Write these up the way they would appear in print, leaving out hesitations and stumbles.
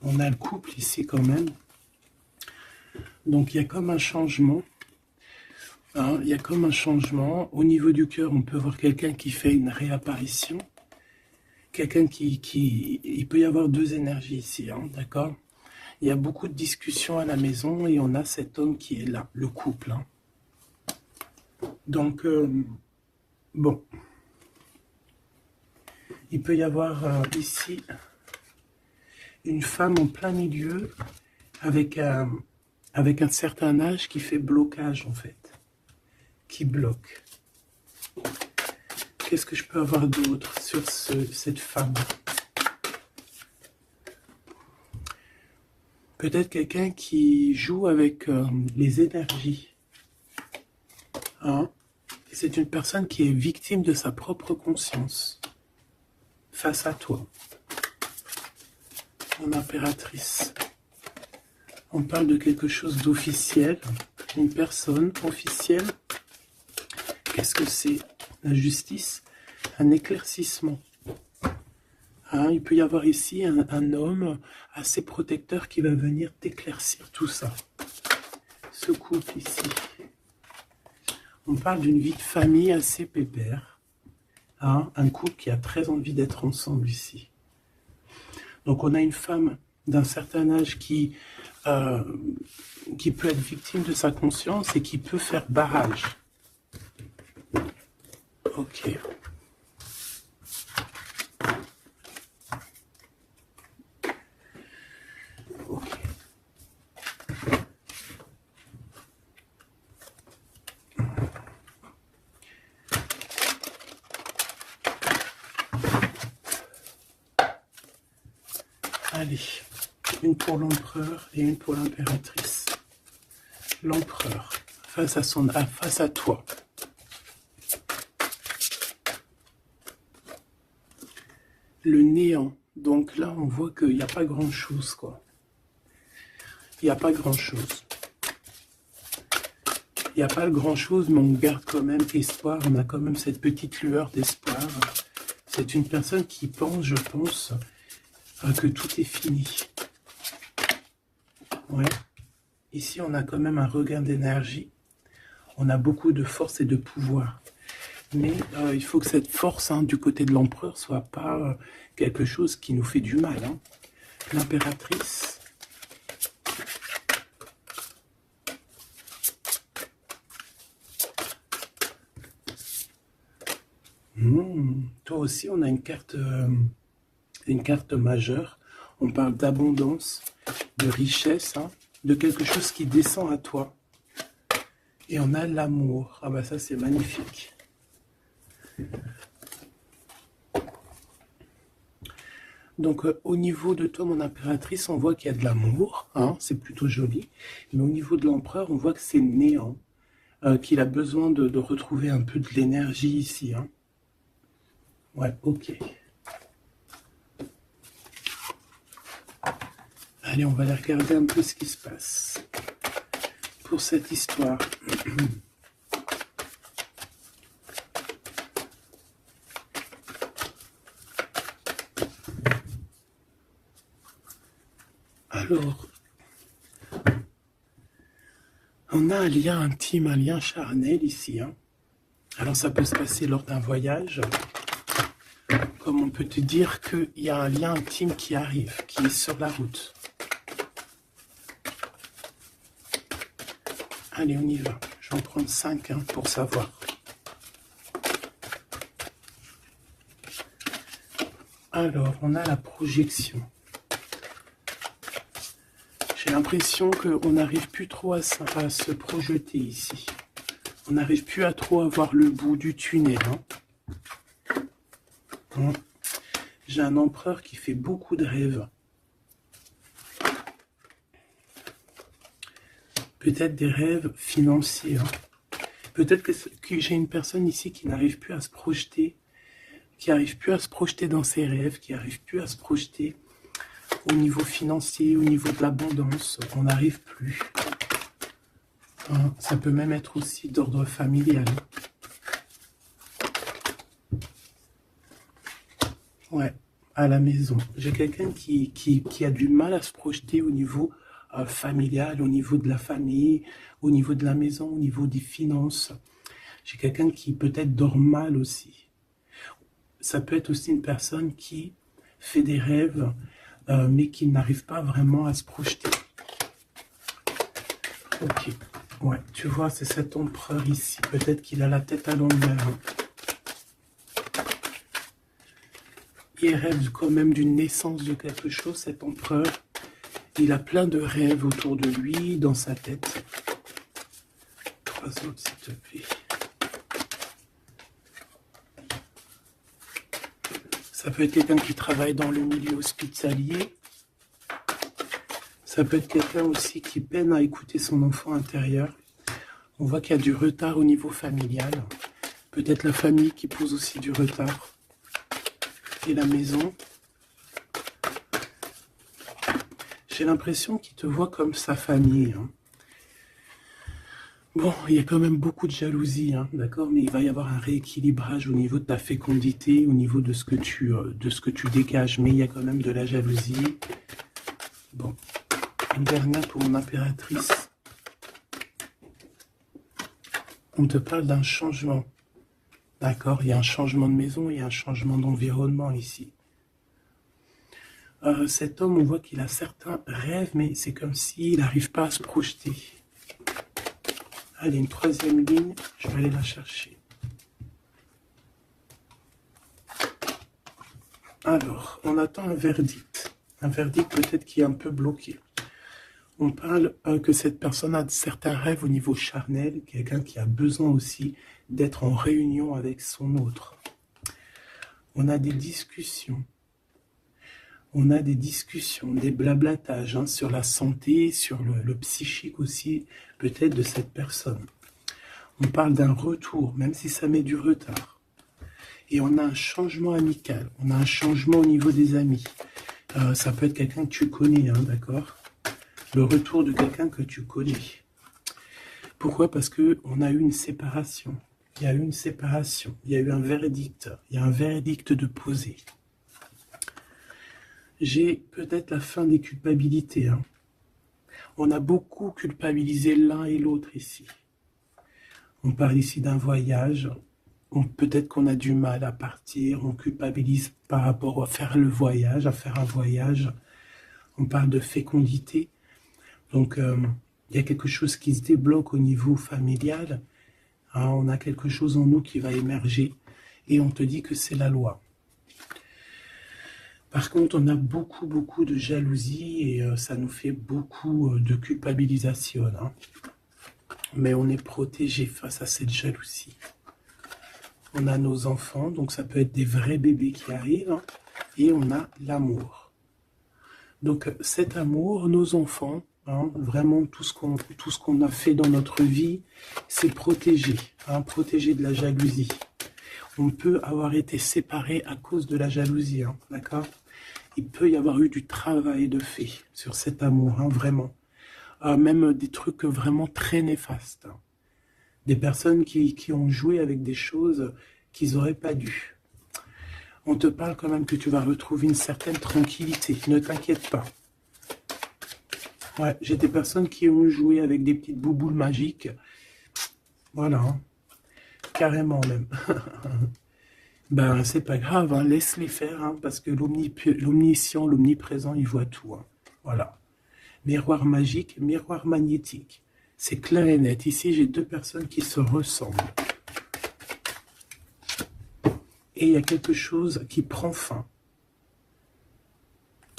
On a le couple ici quand même. Donc il y a comme un changement. Hein, il y a comme un changement. Au niveau du cœur, on peut voir quelqu'un qui fait une réapparition. Quelqu'un il peut y avoir deux énergies ici, hein, d'accord? Il y a beaucoup de discussions à la maison et on a cet homme qui est là, le couple. Hein. Donc, bon. Il peut y avoir ici une femme en plein milieu avec un certain âge qui fait blocage en fait, qui bloque. Qu'est-ce que je peux avoir d'autre sur cette femme? Peut-être quelqu'un qui joue avec les énergies. Hein? C'est une personne qui est victime de sa propre conscience face à toi. Mon impératrice. On parle de quelque chose d'officiel, une personne officielle. Qu'est-ce que c'est? La justice, un éclaircissement. Hein, il peut y avoir ici un homme assez protecteur qui va venir t'éclaircir tout ça. Ce couple ici. On parle d'une vie de famille assez pépère. Hein, un couple qui a très envie d'être ensemble ici. Donc on a une femme d'un certain âge qui peut être victime de sa conscience et qui peut faire barrage. Ok. Ok. Allez, une pour l'empereur et une pour l'impératrice. L'empereur, face à toi. Le néant. Donc là, on voit qu'il n'y a pas grand-chose, quoi. Il n'y a pas grand-chose. Il n'y a pas grand-chose, mais on garde quand même espoir. On a quand même cette petite lueur d'espoir. C'est une personne qui pense, je pense, que tout est fini. Ouais. Ici, on a quand même un regain d'énergie. On a beaucoup de force et de pouvoir. Mais il faut que cette force du côté de l'empereur soit pas quelque chose qui nous fait du mal. Hein. L'impératrice. Toi aussi, on a une carte majeure. On parle d'abondance, de richesse, hein, de quelque chose qui descend à toi. Et on a l'amour. Ah bah ça, c'est magnifique. Donc au niveau de toi, mon impératrice, on voit qu'il y a de l'amour, hein, c'est plutôt joli. Mais au niveau de l'empereur, on voit que c'est néant, qu'il a besoin de retrouver un peu de l'énergie ici. Hein. Ouais, ok. Allez, on va aller regarder un peu ce qui se passe pour cette histoire. Alors, on a un lien intime, un lien charnel ici. Hein. Alors, ça peut se passer lors d'un voyage. Comme on peut te dire qu'il y a un lien intime qui arrive, qui est sur la route. Allez, on y va. Je vais en prendre 5 pour savoir. Alors, on a la projection. J'ai l'impression qu'on n'arrive plus trop à se projeter ici. On n'arrive plus à trop avoir le bout du tunnel. Hein. J'ai un empereur qui fait beaucoup de rêves. Peut-être des rêves financiers. Hein. Peut-être que j'ai une personne ici qui n'arrive plus à se projeter, qui n'arrive plus à se projeter dans ses rêves, qui n'arrive plus à se projeter au niveau financier, au niveau de l'abondance. On n'arrive plus. Hein. Ça peut même être aussi d'ordre familial. Ouais. à la maison. J'ai quelqu'un qui a du mal à se projeter au niveau familial, au niveau de la famille, au niveau de la maison, au niveau des finances. J'ai quelqu'un qui peut-être dort mal aussi. Ça peut être aussi une personne qui fait des rêves, mais qui n'arrive pas vraiment à se projeter. Ok, ouais, tu vois, c'est cet empereur ici. Peut-être qu'il a la tête à l'envers. Il rêve quand même d'une naissance de quelque chose, cet empereur. Il a plein de rêves autour de lui, dans sa tête. 3 autres, s'il te plaît. Ça peut être quelqu'un qui travaille dans le milieu hospitalier. Ça peut être quelqu'un aussi qui peine à écouter son enfant intérieur. On voit qu'il y a du retard au niveau familial. Peut-être la famille qui pose aussi du retard. Et la maison. J'ai l'impression qu'il te voit comme sa famille. Bon, il y a quand même beaucoup de jalousie, d'accord, mais il va y avoir un rééquilibrage au niveau de ta fécondité, au niveau de ce que tu dégages, mais il y a quand même de la jalousie. Bon, une dernière pour mon impératrice. On te parle d'un changement, d'accord, il y a un changement de maison, il y a un changement d'environnement ici. Cet homme, on voit qu'il a certains rêves, mais c'est comme s'il n'arrive pas à se projeter. Allez, une 3e ligne, je vais aller la chercher. Alors, on attend un verdict. Un verdict peut-être qui est un peu bloqué. On parle que cette personne a certains rêves au niveau charnel, quelqu'un qui a besoin aussi d'être en réunion avec son autre. On a des discussions. On a des discussions, des blablatages sur la santé, sur le psychique aussi, peut-être de cette personne. On parle d'un retour, même si ça met du retard. Et on a un changement amical, on a un changement au niveau des amis. Ça peut être quelqu'un que tu connais, d'accord? Le retour de quelqu'un que tu connais. Pourquoi? Parce qu'on a eu une séparation. Il y a eu une séparation, il y a eu un verdict. Il y a un verdict de poser. J'ai peut-être la fin des culpabilités. On a beaucoup culpabilisé l'un et l'autre ici. On parle ici d'un voyage. Peut-être qu'on a du mal à partir. On culpabilise par rapport à faire le voyage, à faire un voyage. On parle de fécondité. Donc, il y a quelque chose qui se débloque au niveau familial. On a quelque chose en nous qui va émerger. Et on te dit que c'est la loi. Par contre, on a beaucoup de jalousie et ça nous fait beaucoup de culpabilisation. Mais on est protégé face à cette jalousie. On a nos enfants, donc ça peut être des vrais bébés qui arrivent. Et on a l'amour. Donc cet amour, nos enfants, vraiment tout ce qu'on a fait dans notre vie, c'est protégé. Protégé de la jalousie. On peut avoir été séparés à cause de la jalousie, d'accord? Il peut y avoir eu du travail de fait sur cet amour, vraiment. Même des trucs vraiment très néfastes. Des personnes qui ont joué avec des choses qu'ils n'auraient pas dû. On te parle quand même que tu vas retrouver une certaine tranquillité. Ne t'inquiète pas. Ouais, j'ai des personnes qui ont joué avec des petites bouboules magiques. Voilà. Carrément même. Ben, c'est pas grave, laisse-les faire, parce que l'omniscient, l'omniprésent, il voit tout. Voilà. Miroir magique, miroir magnétique. C'est clair et net. Ici, j'ai 2 personnes qui se ressemblent. Et il y a quelque chose qui prend fin.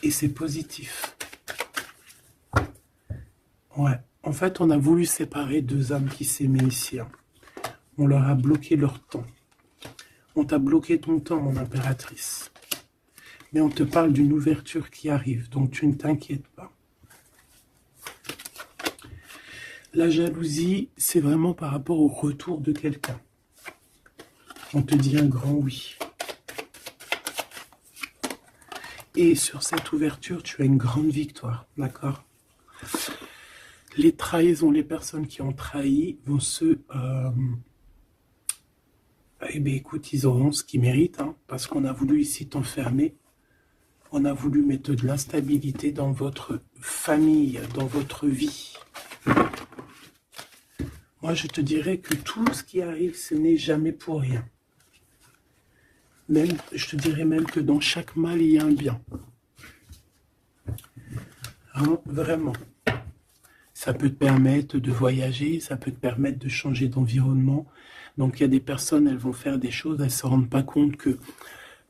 Et c'est positif. Ouais. En fait, on a voulu séparer 2 âmes qui s'aimaient ici. On leur a bloqué leur temps. On t'a bloqué ton temps, mon impératrice. Mais on te parle d'une ouverture qui arrive, donc tu ne t'inquiètes pas. La jalousie, c'est vraiment par rapport au retour de quelqu'un. On te dit un grand oui. Et sur cette ouverture, tu as une grande victoire, d'accord? Les trahisons, les personnes qui ont trahi vont se... Eh bien, écoute, ils auront ce qu'ils méritent, parce qu'on a voulu ici t'enfermer. On a voulu mettre de l'instabilité dans votre famille, dans votre vie. Moi, je te dirais que tout ce qui arrive, ce n'est jamais pour rien. Même, je te dirais même que dans chaque mal, il y a un bien. Hein, vraiment. Ça peut te permettre de voyager, ça peut te permettre de changer d'environnement. Donc, il y a des personnes, elles vont faire des choses, elles ne se rendent pas compte que,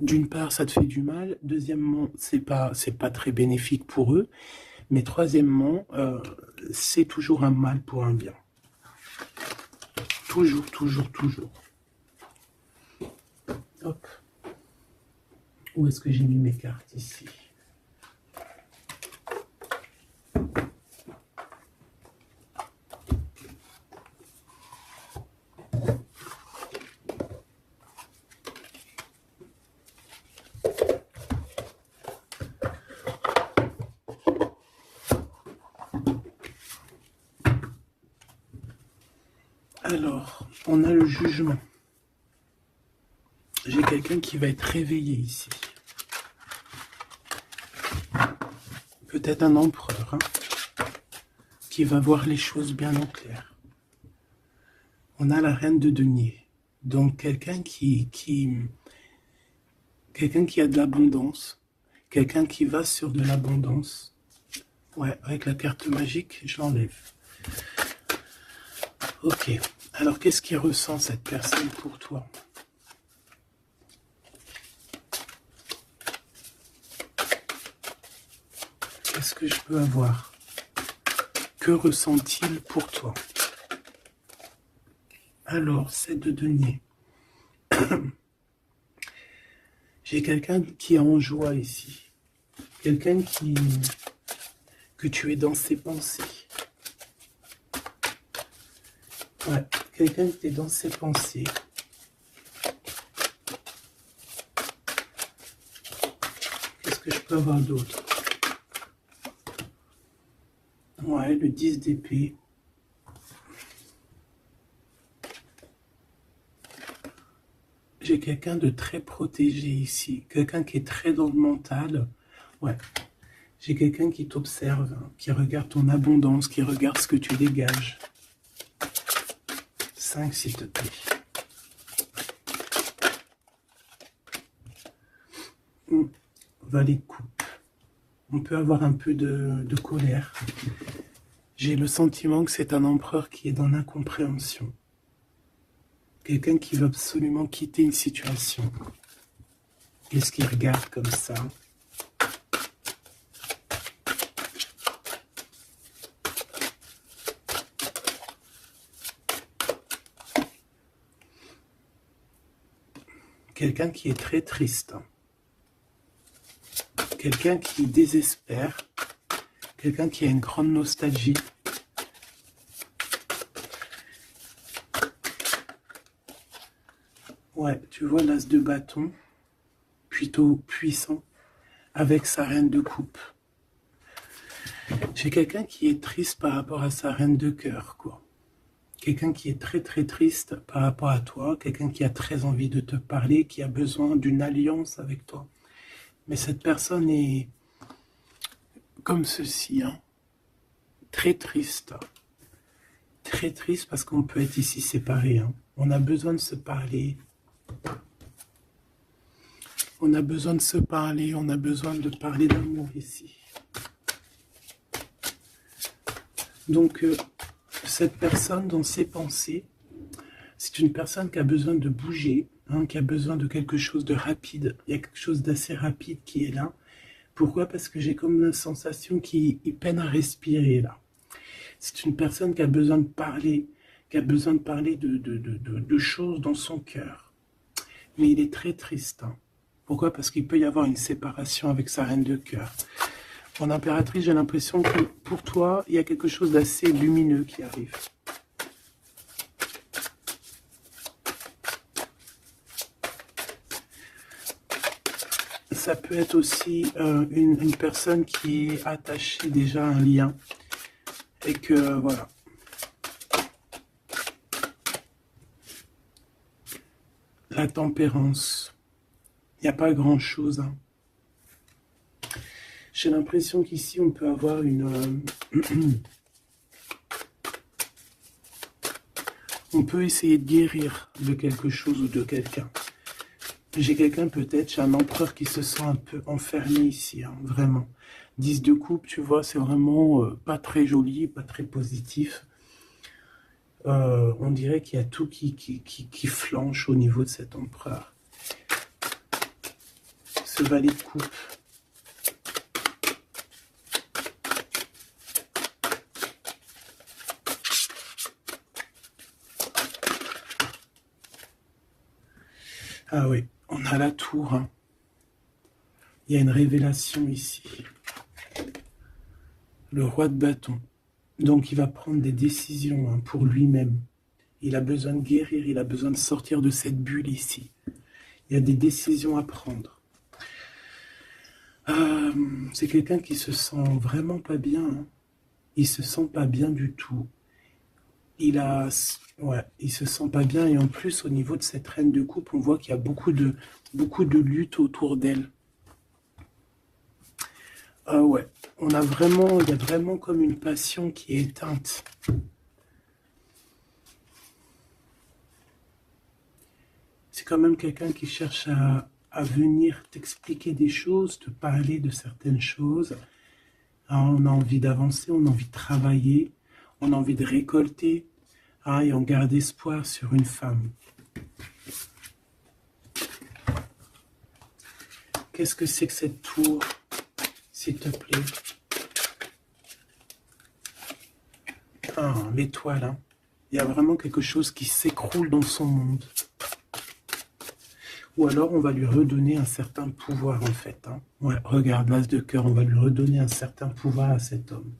d'une part, ça te fait du mal. Deuxièmement, c'est pas très bénéfique pour eux. Mais troisièmement, c'est toujours un mal pour un bien. Toujours, toujours, toujours. Hop. Où est-ce que j'ai mis mes cartes ici? Alors, on a le jugement. J'ai quelqu'un qui va être réveillé ici. Peut-être un empereur, hein, qui va voir les choses bien en clair. On a la reine de denier. Donc, quelqu'un qui a de l'abondance. Quelqu'un qui va sur de l'abondance. Ouais, avec la carte magique, je l'enlève. Ok. Alors, qu'est-ce qu'il ressent cette personne pour toi? Qu'est-ce que je peux avoir? Que ressent-il pour toi? Alors, 7 de denier. J'ai quelqu'un qui est en joie ici. Quelqu'un que tu es dans ses pensées. Ouais, quelqu'un qui est dans ses pensées. Qu'est-ce que je peux avoir d'autre? Ouais, le 10 d'épée. J'ai quelqu'un de très protégé ici. Quelqu'un qui est très dans le mental. Ouais. J'ai quelqu'un qui t'observe, hein, qui regarde ton abondance, qui regarde ce que tu dégages. 5, s'il te plaît. Valet de coupe. On peut avoir un peu de colère. J'ai le sentiment que c'est un empereur qui est dans l'incompréhension. Quelqu'un qui veut absolument quitter une situation. Qu'est-ce qu'il regarde comme ça? Quelqu'un qui est très triste. Quelqu'un qui désespère. Quelqu'un qui a une grande nostalgie. Ouais, tu vois l'as de bâton, plutôt puissant, avec sa reine de coupe. J'ai quelqu'un qui est triste par rapport à sa reine de cœur, quoi. Quelqu'un qui est très très triste par rapport à toi, quelqu'un qui a très envie de te parler, qui a besoin d'une alliance avec toi. Mais cette personne est comme ceci, hein, très triste. Très triste parce qu'on peut être ici séparés. Hein. On a besoin de se parler. On a besoin de se parler, on a besoin de parler d'amour ici. Donc, cette personne, dans ses pensées, c'est une personne qui a besoin de bouger, hein, qui a besoin de quelque chose de rapide. Il y a quelque chose d'assez rapide qui est là. Pourquoi? Parce que j'ai comme la sensation qu'il peine à respirer, là. C'est une personne qui a besoin de parler, de choses dans son cœur. Mais il est très triste. Hein. Pourquoi? Parce qu'il peut y avoir une séparation avec sa reine de cœur. Mon impératrice, j'ai l'impression que pour toi, il y a quelque chose d'assez lumineux qui arrive. Ça peut être aussi une personne qui est attachée déjà à un lien. Et que, voilà. La tempérance. Il n'y a pas grand-chose. Hein. J'ai l'impression qu'ici, on peut avoir une... on peut essayer de guérir de quelque chose ou de quelqu'un. J'ai quelqu'un peut-être, j'ai un empereur qui se sent un peu enfermé ici, hein, vraiment. 10 de coupe, tu vois, c'est vraiment pas très joli, pas très positif. On dirait qu'il y a tout qui flanche au niveau de cet empereur. Ce valet de coupe. Ah oui, on a la tour. Hein. Il y a une révélation ici. Le roi de bâton. Donc il va prendre des décisions hein, pour lui-même. Il a besoin de guérir, il a besoin de sortir de cette bulle ici. Il y a des décisions à prendre. C'est quelqu'un qui se sent vraiment pas bien. Hein. Il se sent pas bien du tout. Il se sent pas bien et en plus au niveau de cette reine de coupe, on voit qu'il y a beaucoup de lutte autour d'elle. Ouais, il y a vraiment comme une passion qui est éteinte. C'est quand même quelqu'un qui cherche à venir t'expliquer des choses, te parler de certaines choses. Alors, on a envie d'avancer, on a envie de travailler, on a envie de récolter. Et on garde espoir sur une femme. Qu'est-ce que c'est que cette tour, s'il te plaît? L'étoile. Hein. Il y a vraiment quelque chose qui s'écroule dans son monde. Ou alors on va lui redonner un certain pouvoir en fait. Hein. Ouais, regarde, l'as de cœur, on va lui redonner un certain pouvoir à cet homme.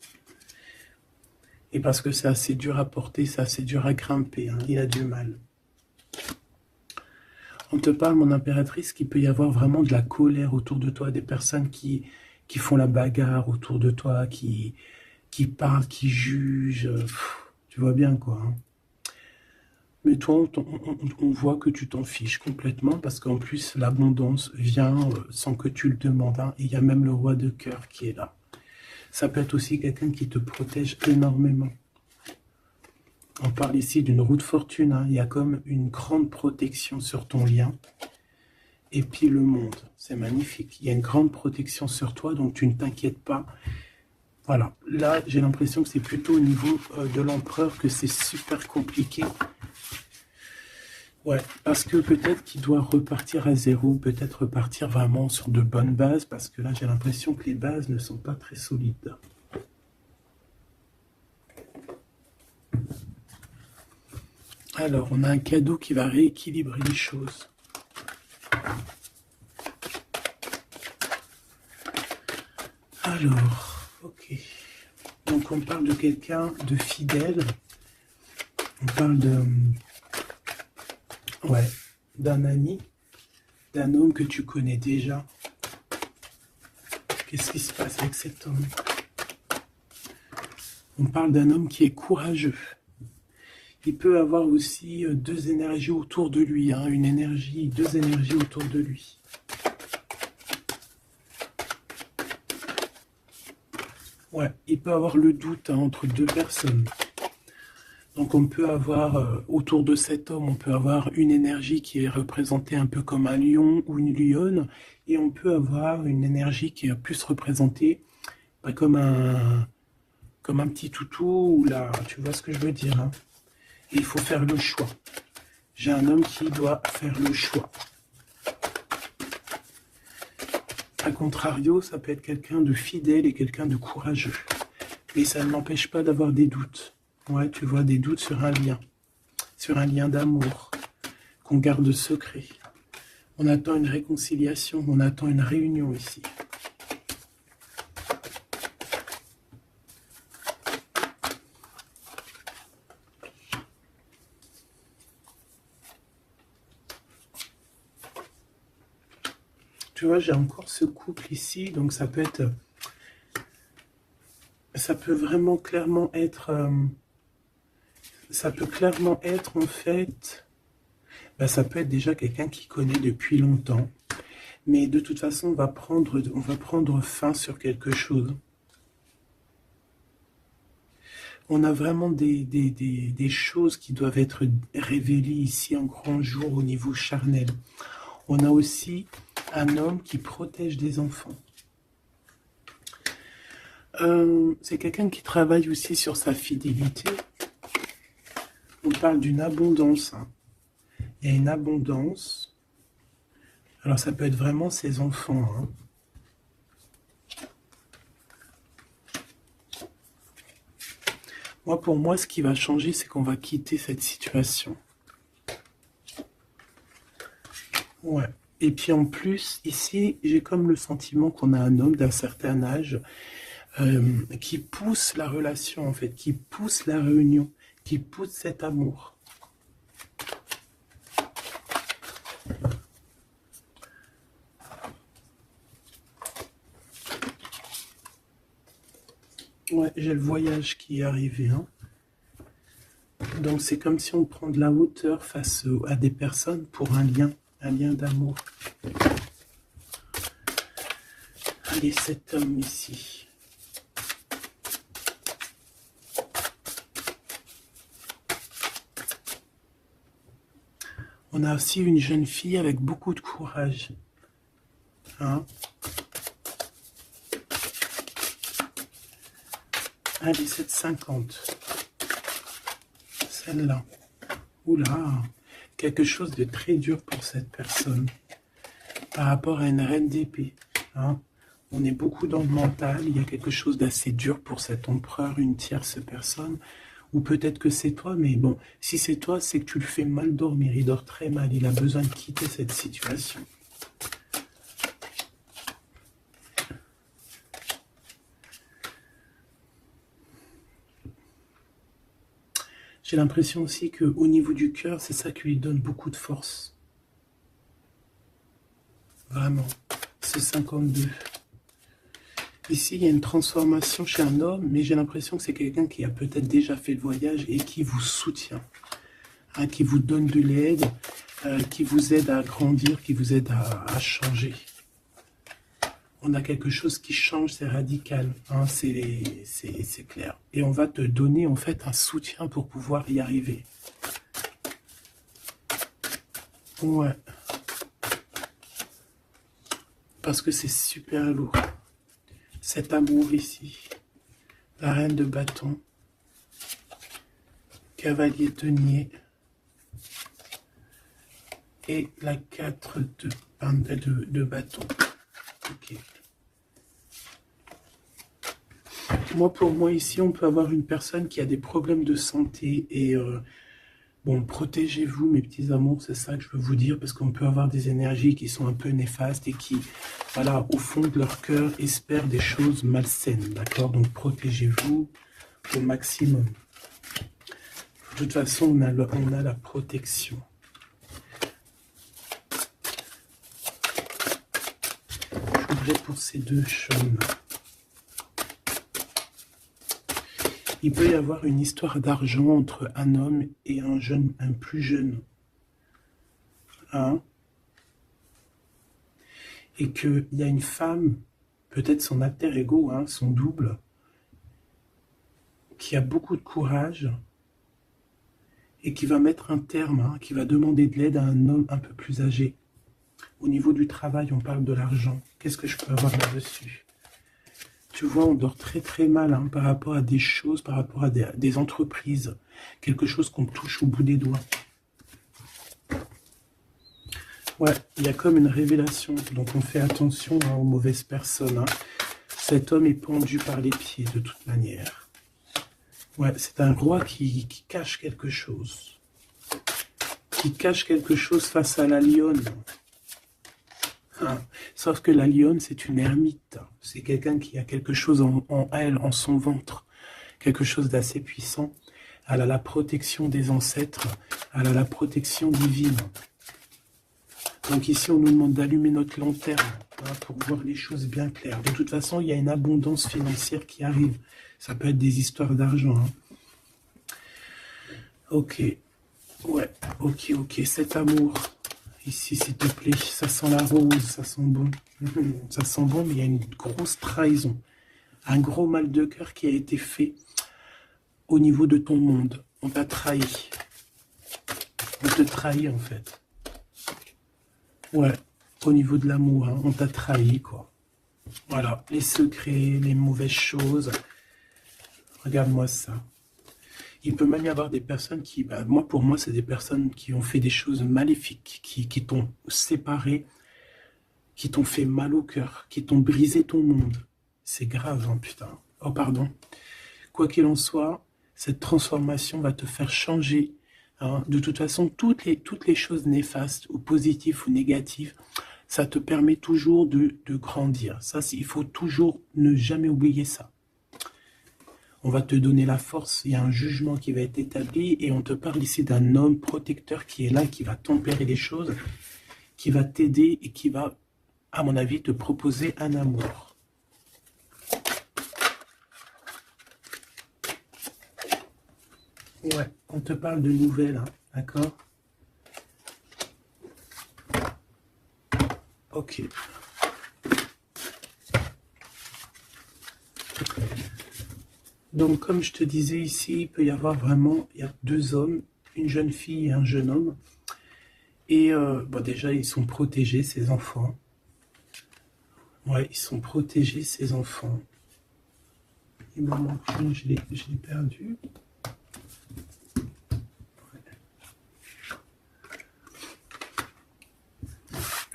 Et parce que c'est assez dur à porter, c'est assez dur à grimper, hein. Il a du mal. On te parle, mon impératrice, qu'il peut y avoir vraiment de la colère autour de toi, des personnes qui font la bagarre autour de toi, qui parlent, qui jugent. Tu vois bien quoi. Hein. Mais toi, on voit que tu t'en fiches complètement, parce qu'en plus, l'abondance vient sans que tu le demandes. Hein. Et il y a même le roi de cœur qui est là. Ça peut être aussi quelqu'un qui te protège énormément. On parle ici d'une roue de fortune. Hein. Il y a comme une grande protection sur ton lien. Et puis le monde, c'est magnifique. Il y a une grande protection sur toi, donc tu ne t'inquiètes pas. Voilà. Là, j'ai l'impression que c'est plutôt au niveau de l'empereur que c'est super compliqué. Ouais, parce que peut-être qu'il doit repartir à zéro, peut-être repartir vraiment sur de bonnes bases, parce que là, j'ai l'impression que les bases ne sont pas très solides. Alors, on a un cadeau qui va rééquilibrer les choses. Alors, ok. Donc, on parle de quelqu'un de fidèle. On parle de... Ouais, d'un ami, d'un homme que tu connais déjà. Qu'est-ce qui se passe avec cet homme? On parle d'un homme qui est courageux. Il peut avoir aussi deux énergies autour de lui, hein, deux énergies autour de lui. Ouais, il peut avoir le doute hein, entre deux personnes. Donc on peut avoir, autour de cet homme, on peut avoir une énergie qui est représentée un peu comme un lion ou une lionne, et on peut avoir une énergie qui est plus représentée comme un petit toutou, ou là, tu vois ce que je veux dire. Hein. Et il faut faire le choix. J'ai un homme qui doit faire le choix. A contrario, ça peut être quelqu'un de fidèle et quelqu'un de courageux. Mais ça ne m'empêche pas d'avoir des doutes. Ouais, tu vois, des doutes sur un lien d'amour, qu'on garde secret. On attend une réconciliation, on attend une réunion ici. Tu vois, j'ai encore ce couple ici, donc ça peut être... Ça peut vraiment clairement être... ça peut clairement être en fait... ça peut être déjà quelqu'un qui connaît depuis longtemps. Mais de toute façon, on va prendre fin sur quelque chose. On a vraiment des choses qui doivent être révélées ici en grand jour au niveau charnel. On a aussi un homme qui protège des enfants. C'est quelqu'un qui travaille aussi sur sa fidélité. On parle d'une abondance. Hein. Il y a une abondance. Alors ça peut être vraiment ses enfants. Hein. Pour moi, ce qui va changer, c'est qu'on va quitter cette situation. Ouais. Et puis en plus, ici, j'ai comme le sentiment qu'on a un homme d'un certain âge qui pousse la relation, en fait, qui pousse la réunion, qui pousse cet amour. Ouais, j'ai le voyage qui est arrivé. Hein. Donc c'est comme si on prend de la hauteur face à des personnes pour un lien d'amour. Allez, cet homme ici. On a aussi une jeune fille avec beaucoup de courage. Hein? Allez, 7,50. Celle-là. Oula, quelque chose de très dur pour cette personne. Par rapport à une reine d'épée. Hein? On est beaucoup dans le mental. Il y a quelque chose d'assez dur pour cet empereur, une tierce personne. Ou peut-être que c'est toi, mais bon, si c'est toi, c'est que tu le fais mal dormir. Il dort très mal. Il a besoin de quitter cette situation. J'ai l'impression aussi qu'au niveau du cœur, c'est ça qui lui donne beaucoup de force. Vraiment. Ce 52. Ici, il y a une transformation chez un homme, mais j'ai l'impression que c'est quelqu'un qui a peut-être déjà fait le voyage et qui vous soutient, hein, qui vous donne de l'aide, qui vous aide à grandir, qui vous aide à changer. On a quelque chose qui change, c'est radical, hein, c'est clair. Et on va te donner en fait un soutien pour pouvoir y arriver. Ouais. Parce que c'est super lourd. Cet amour ici, la reine de bâton, cavalier denier et la 4 de bâton. Ok. Pour moi ici, on peut avoir une personne qui a des problèmes de santé et bon, protégez-vous mes petits amours, c'est ça que je veux vous dire, parce qu'on peut avoir des énergies qui sont un peu néfastes et qui, voilà, au fond de leur cœur, espèrent des choses malsaines, d'accord? Donc protégez-vous au maximum. De toute façon, on a la protection. Je voudrais pour ces deux chaumes. Il peut y avoir une histoire d'argent entre un homme et un plus jeune. Hein? Et qu'il y a une femme, peut-être son alter ego, hein, son double, qui a beaucoup de courage et qui va mettre un terme, hein, qui va demander de l'aide à un homme un peu plus âgé. Au niveau du travail, on parle de l'argent. Qu'est-ce que je peux avoir là-dessus? Tu vois, on dort très très mal, hein, par rapport à des choses, par rapport à des entreprises. Quelque chose qu'on touche au bout des doigts. Ouais, il y a comme une révélation. Donc on fait attention, hein, aux mauvaises personnes. Hein. Cet homme est pendu par les pieds de toute manière. Ouais, c'est un roi qui cache quelque chose. Qui cache quelque chose face à la lionne. Hein. Sauf que la lionne, c'est une ermite. C'est quelqu'un qui a quelque chose en elle, en son ventre. Quelque chose d'assez puissant. Elle a la protection des ancêtres. Elle a la protection divine. Donc ici, on nous demande d'allumer notre lanterne, hein, pour voir les choses bien claires. De toute façon, il y a une abondance financière qui arrive. Ça peut être des histoires d'argent. Hein. Ok. Ouais, ok. Cet amour Ici, s'il te plaît, ça sent la rose, ça sent bon. Ça sent bon, mais il y a une grosse trahison. Un gros mal de cœur qui a été fait au niveau de ton monde. On t'a trahi. On te trahit, en fait. Ouais, au niveau de l'amour, hein, on t'a trahi, quoi. Voilà, les secrets, les mauvaises choses. Regarde-moi ça. Il peut même y avoir des personnes qui, pour moi, c'est des personnes qui ont fait des choses maléfiques, qui t'ont séparé, qui t'ont fait mal au cœur, qui t'ont brisé ton monde. C'est grave, hein, putain. Oh, pardon. Quoi qu'il en soit, cette transformation va te faire changer. Hein. De toute façon, toutes les choses néfastes, ou positives ou négatives, ça te permet toujours de grandir. Ça, il faut toujours ne jamais oublier ça. On va te donner la force, il y a un jugement qui va être établi et on te parle ici d'un homme protecteur qui est là, qui va tempérer les choses, qui va t'aider et qui va, à mon avis, te proposer un amour. Ouais, on te parle de nouvelles, hein, d'accord? Ok. Donc, comme je te disais ici, il peut y avoir vraiment, il y a deux hommes, une jeune fille et un jeune homme. Et déjà, ils sont protégés, ces enfants. Ouais, ils sont protégés, ces enfants. Il me manque une, je l'ai perdu. Ouais.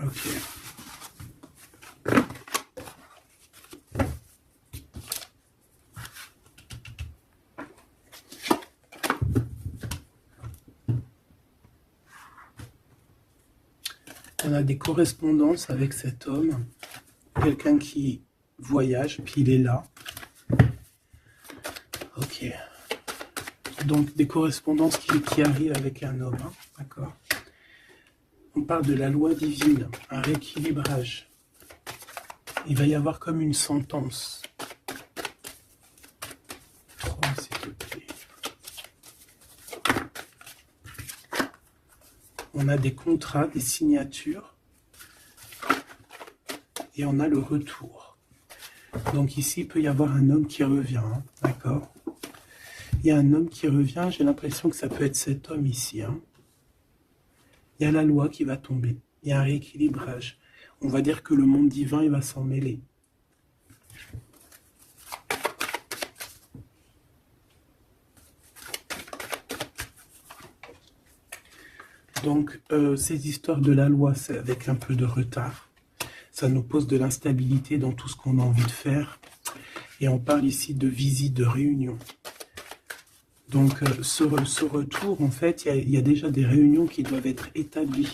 Ok. On a des correspondances avec cet homme, quelqu'un qui voyage, puis il est là. Ok. Donc des correspondances qui arrivent avec un homme, hein, d'accord. On parle de la loi divine, un rééquilibrage. Il va y avoir comme une sentence. 3, s'il te plaît. On a des contrats, des signatures, et on a le retour. Donc ici, il peut y avoir un homme qui revient, hein, d'accord? Il y a un homme qui revient, j'ai l'impression que ça peut être cet homme ici. Hein. Il y a la loi qui va tomber, il y a un rééquilibrage. On va dire que le monde divin, il va s'en mêler. Donc, ces histoires de la loi, c'est avec un peu de retard. Ça nous pose de l'instabilité dans tout ce qu'on a envie de faire. Et on parle ici de visite, de réunion. Donc, ce retour, en fait, il y a déjà des réunions qui doivent être établies.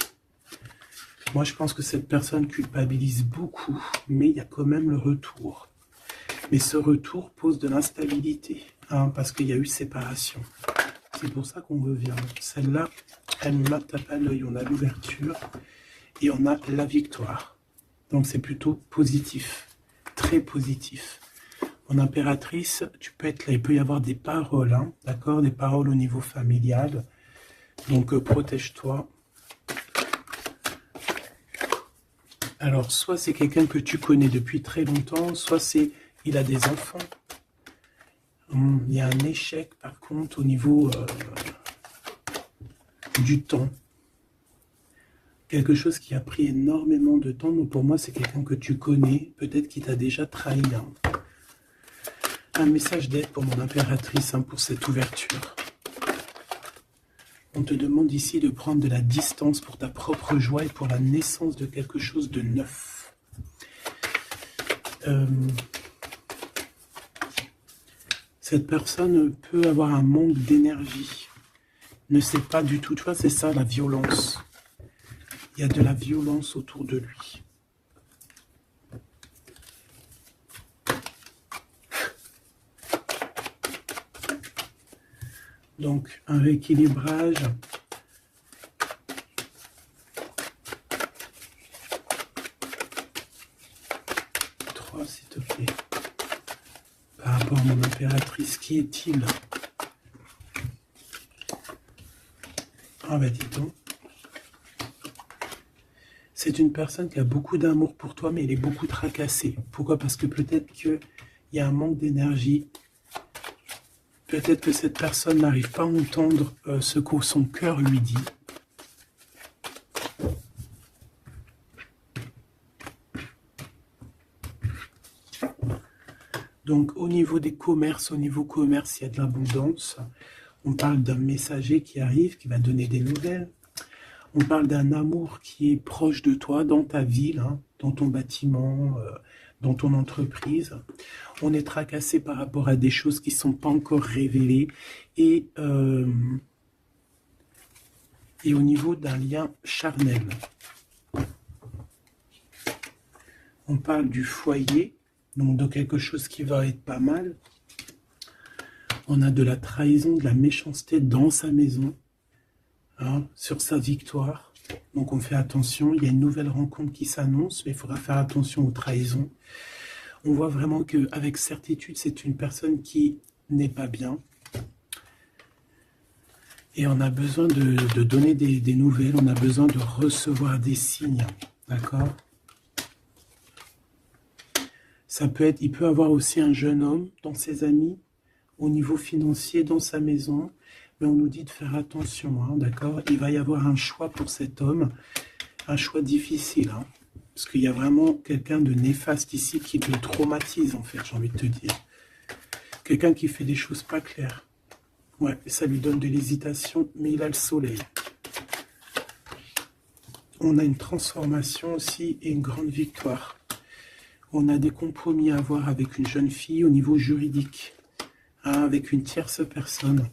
Moi, je pense que cette personne culpabilise beaucoup, mais il y a quand même le retour. Mais ce retour pose de l'instabilité, hein, parce qu'il y a eu séparation. C'est pour ça qu'on revient. Celle-là, elle ne tape pas l'œil. On a l'ouverture et on a la victoire. Donc, c'est plutôt positif, très positif. En impératrice, tu peux être là, il peut y avoir des paroles, hein, d'accord, des paroles au niveau familial. Donc, protège-toi. Alors, soit c'est quelqu'un que tu connais depuis très longtemps, soit il a des enfants. Il y a un échec, par contre, au niveau du temps. Quelque chose qui a pris énormément de temps. Donc, pour moi, c'est quelqu'un que tu connais, peut-être qui t'a déjà trahi. Hein. Un message d'aide pour mon impératrice, hein, pour cette ouverture. On te demande ici de prendre de la distance pour ta propre joie et pour la naissance de quelque chose de neuf. Cette personne peut avoir un manque d'énergie. Ne sait pas du tout, tu vois, c'est ça la violence. Il y a de la violence autour de lui. Donc, un rééquilibrage. Trois, s'il te plaît. Par rapport à mon impératrice, qui est-il? Ah ben dis donc. C'est une personne qui a beaucoup d'amour pour toi, mais elle est beaucoup tracassée. Pourquoi? Parce que peut-être qu'il y a un manque d'énergie. Peut-être que cette personne n'arrive pas à entendre ce que son cœur lui dit. Donc au niveau des commerces, au niveau commerce, il y a de l'abondance. On parle d'un messager qui arrive, qui va donner des nouvelles. On parle d'un amour qui est proche de toi, dans ta ville, hein, dans ton bâtiment, dans ton entreprise. On est tracassé par rapport à des choses qui ne sont pas encore révélées. Et au niveau d'un lien charnel. On parle du foyer, donc de quelque chose qui va être pas mal. On a de la trahison, de la méchanceté dans sa maison, hein, sur sa victoire. Donc on fait attention, il y a une nouvelle rencontre qui s'annonce, mais il faudra faire attention aux trahisons. On voit vraiment qu'avec certitude, c'est une personne qui n'est pas bien. Et on a besoin de donner des nouvelles, on a besoin de recevoir des signes, d'accord? Ça peut être, il peut avoir aussi un jeune homme dans ses amis, au niveau financier, dans sa maison, mais on nous dit de faire attention, hein, d'accord? Il va y avoir un choix pour cet homme, un choix difficile, hein, parce qu'il y a vraiment quelqu'un de néfaste ici qui le traumatise, en fait, j'ai envie de te dire. Quelqu'un qui fait des choses pas claires. Ouais, ça lui donne de l'hésitation, mais il a le soleil. On a une transformation aussi et une grande victoire. On a des compromis à avoir avec une jeune fille au niveau juridique, hein, avec une tierce personne.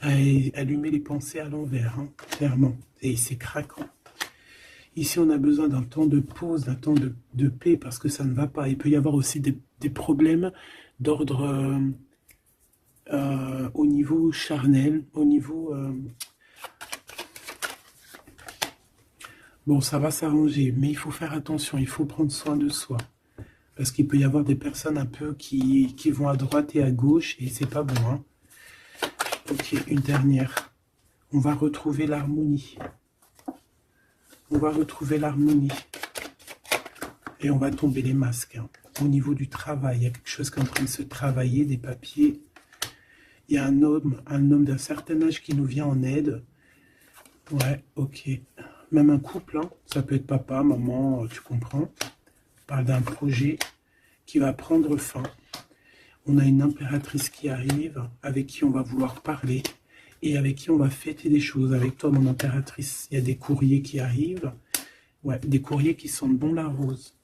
Elle lui met les pensées à l'envers, hein, clairement, et c'est craquant. Ici, on a besoin d'un temps de pause, d'un temps de paix, parce que ça ne va pas. Il peut y avoir aussi des problèmes d'ordre au niveau charnel, au niveau... Bon, ça va s'arranger, mais il faut faire attention, il faut prendre soin de soi. Parce qu'il peut y avoir des personnes un peu qui vont à droite et à gauche, et c'est pas bon, hein. Ok, une dernière. On va retrouver l'harmonie. On va retrouver l'harmonie. Et on va tomber les masques, hein. Au niveau du travail, il y a quelque chose qui est en train de se travailler, des papiers. Il y a un homme d'un certain âge qui nous vient en aide. Ouais, ok. Même un couple, hein. Ça peut être papa, maman, tu comprends. On parle d'un projet qui va prendre fin. On a une impératrice qui arrive, avec qui on va vouloir parler, et avec qui on va fêter des choses. Avec toi, mon impératrice, il y a des courriers qui arrivent. Ouais, des courriers qui sentent bon la rose.